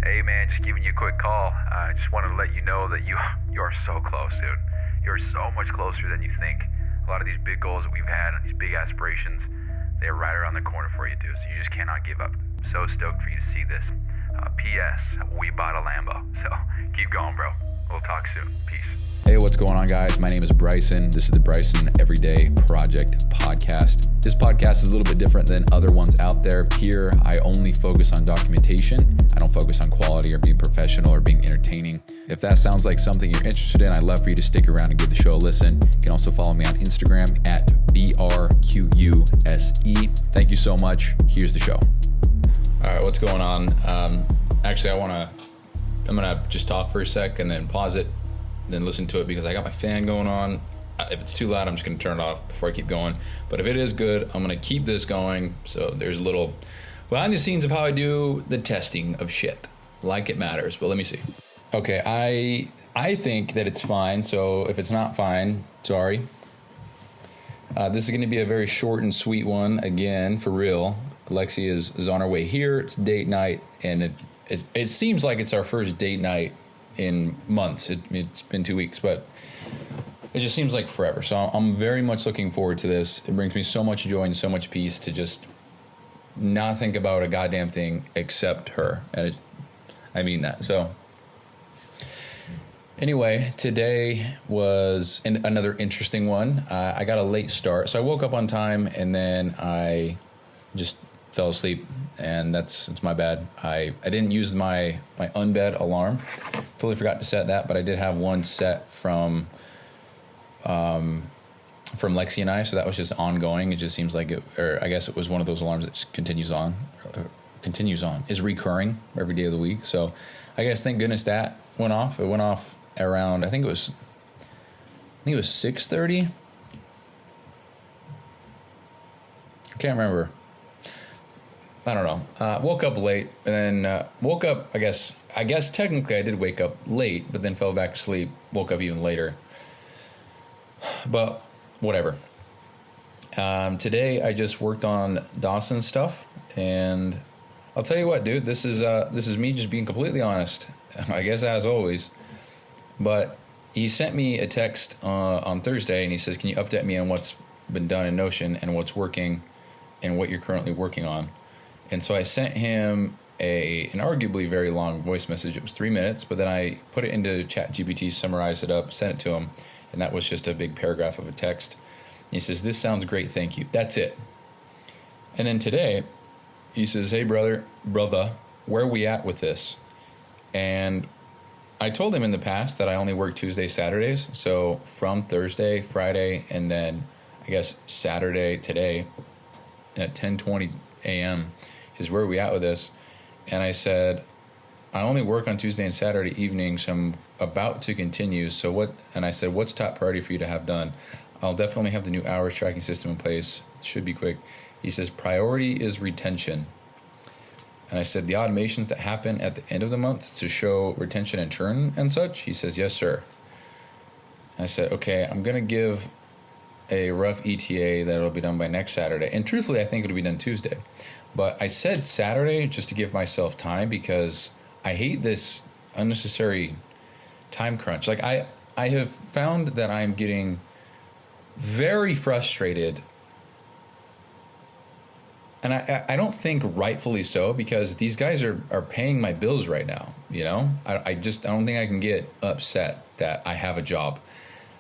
Hey man, just giving you a quick call. I just wanted to let you know that you are so close, dude. You're so much closer than you think. A lot of these big goals that we've had and these big aspirations, they're right around the corner for you, dude. So you just cannot give up. So stoked for you to see this. P.S. We bought a Lambo. So keep going, bro. We'll talk soon. Peace. Hey, what's going on, guys? My name is Bryson. This is the Bryson Everyday Project podcast. This podcast is a little bit different than other ones out there. Here, I only focus on documentation. I don't focus on quality or being professional or being entertaining. If that sounds like something you're interested in, I'd love for you to stick around and give the show a listen. You can also follow me on Instagram at BRQUSE. Thank you so much. Here's the show. All right, what's going on? Actually, I'm gonna just talk for a sec and then pause it, then listen to it because I got my fan going on. If it's too loud, I'm just gonna turn it off before I keep going. But if it is good, I'm gonna keep this going. So there's a little behind the scenes of how I do the testing of shit, like it matters. But let me see. Okay, I think that it's fine. So if it's not fine, sorry. This is gonna be a very short and sweet one again, for real. Lexi is on her way here. It's date night, and it seems like it's our first date night in months. It's been 2 weeks, but it just seems like forever. So I'm very much looking forward to this. It brings me so much joy and so much peace to just not think about a goddamn thing except her. And I mean that. So anyway, today was another interesting one. I got a late start. So I woke up on time and then I just fell asleep, and it's my bad. I didn't use my unbed alarm. Totally forgot to set that, but I did have one set from Lexi and I, so that was just ongoing. It just seems like I guess it was one of those alarms that just continues on, is recurring every day of the week. So I guess thank goodness that went off. It went off around, I think it was 6:30. I can't remember. I don't know. Woke up late and then woke up, I guess technically I did wake up late, but then fell back asleep, woke up even later. But whatever. Today I just worked on Dawson stuff, and I'll tell you what, dude, this is me just being completely honest, I guess, as always. But he sent me a text on Thursday, and he says, can you update me on what's been done in Notion and what's working and what you're currently working on? And so I sent him an arguably very long voice message. It was 3 minutes, but then I put it into ChatGPT, summarized it up, sent it to him, and that was just a big paragraph of a text. He says, this sounds great, thank you. That's it. And then today, he says, hey, brother, where are we at with this? And I told him in the past that I only work Tuesday, Saturdays. So from Thursday, Friday, and then I guess Saturday today at 10:20 a.m., he says, where are we at with this? And I said, I only work on Tuesday and Saturday evenings. So I'm about to continue. So what? And I said, what's top priority for you to have done? I'll definitely have the new hours tracking system in place. Should be quick. He says, priority is retention. And I said, the automations that happen at the end of the month to show retention and churn and such? He says, yes, sir. I said, okay, I'm going to give a rough ETA that'll be done by next Saturday. And truthfully, I think it'll be done Tuesday. But I said Saturday just to give myself time because I hate this unnecessary time crunch. Like I have found that I'm getting very frustrated, and I don't think rightfully so, because these guys are paying my bills right now. You know, I don't think I can get upset that I have a job.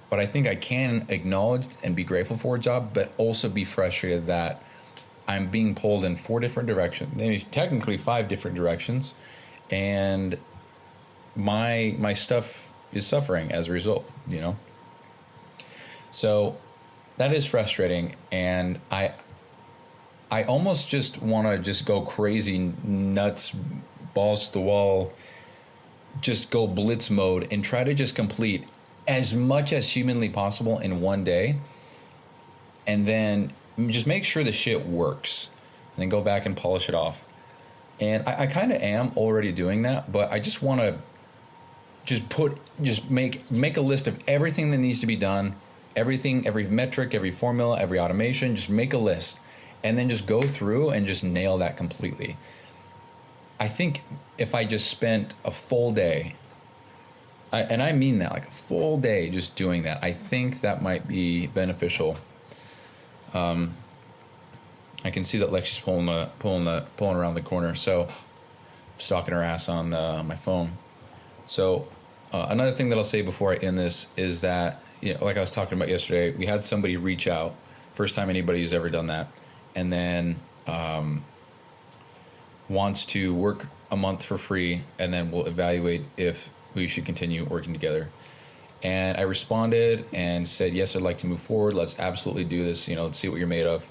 But I think I can acknowledge and be grateful for a job, but also be frustrated that I'm being pulled in 4 different directions, maybe technically 5 different directions, and my stuff is suffering as a result, you know? So that is frustrating, and I almost just want to just go crazy, nuts, balls to the wall, just go blitz mode and try to just complete as much as humanly possible in one day, and then just make sure the shit works, and then go back and polish it off. And I kind of am already doing that, but I just want to just make a list of everything that needs to be done, everything, every metric, every formula, every automation. Just make a list, and then just go through and just nail that completely. I think if I just spent a full day, and I mean that, like a full day just doing that, I think that might be beneficial. I can see that Lexi's pulling around the corner, so stalking her ass on my phone. So another thing that I'll say before I end this is that, like I was talking about yesterday, we had somebody reach out, first time anybody's ever done that, and then wants to work a month for free, and then we'll evaluate if we should continue working together. And I responded and said, yes, I'd like to move forward. Let's absolutely do this. Let's see what you're made of.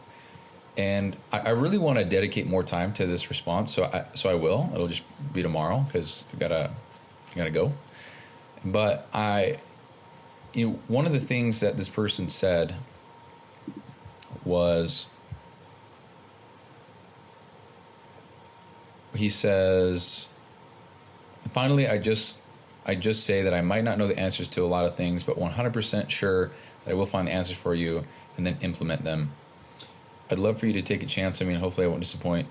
And I really want to dedicate more time to this response. So I will. It'll just be tomorrow because I gotta go. But one of the things that this person said was, he says, finally, I just say that I might not know the answers to a lot of things, but 100% sure that I will find the answers for you and then implement them. I'd love for you to take a chance. Hopefully I won't disappoint.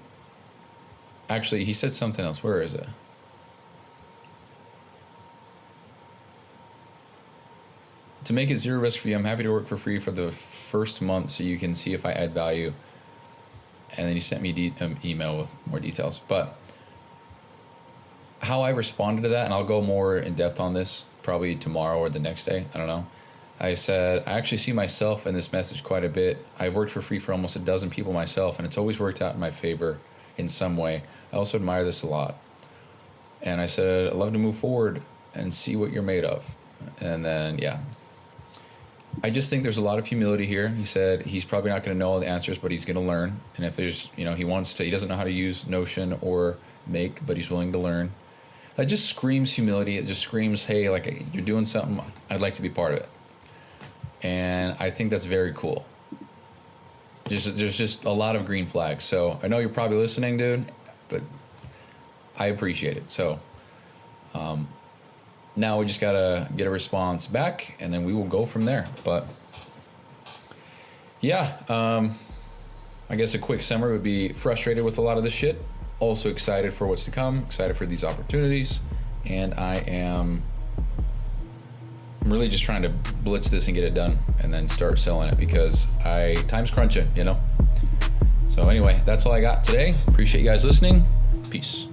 Actually, he said something else. Where is it? To make it zero risk for you, I'm happy to work for free for the first month so you can see if I add value. And then he sent me an email with more details. But how I responded to that, and I'll go more in depth on this probably tomorrow or the next day, I don't know. I said, I actually see myself in this message quite a bit. I've worked for free for almost a dozen people myself, and it's always worked out in my favor in some way. I also admire this a lot. And I said, I'd love to move forward and see what you're made of. And then, yeah. I just think there's a lot of humility here. He said he's probably not going to know all the answers, but he's going to learn. And if there's, he doesn't know how to use Notion or Make, but he's willing to learn. That just screams humility. It just screams, hey, like, you're doing something, I'd like to be part of it. And I think that's very cool. There's just a lot of green flags. So I know you're probably listening, dude, but I appreciate it. So now we just got to get a response back, and then we will go from there. But yeah, I guess a quick summary would be frustrated with a lot of this shit. Also excited for what's to come, excited for these opportunities. And I'm really just trying to blitz this and get it done and then start selling it because time's crunching, So anyway, that's all I got today. Appreciate you guys listening. Peace.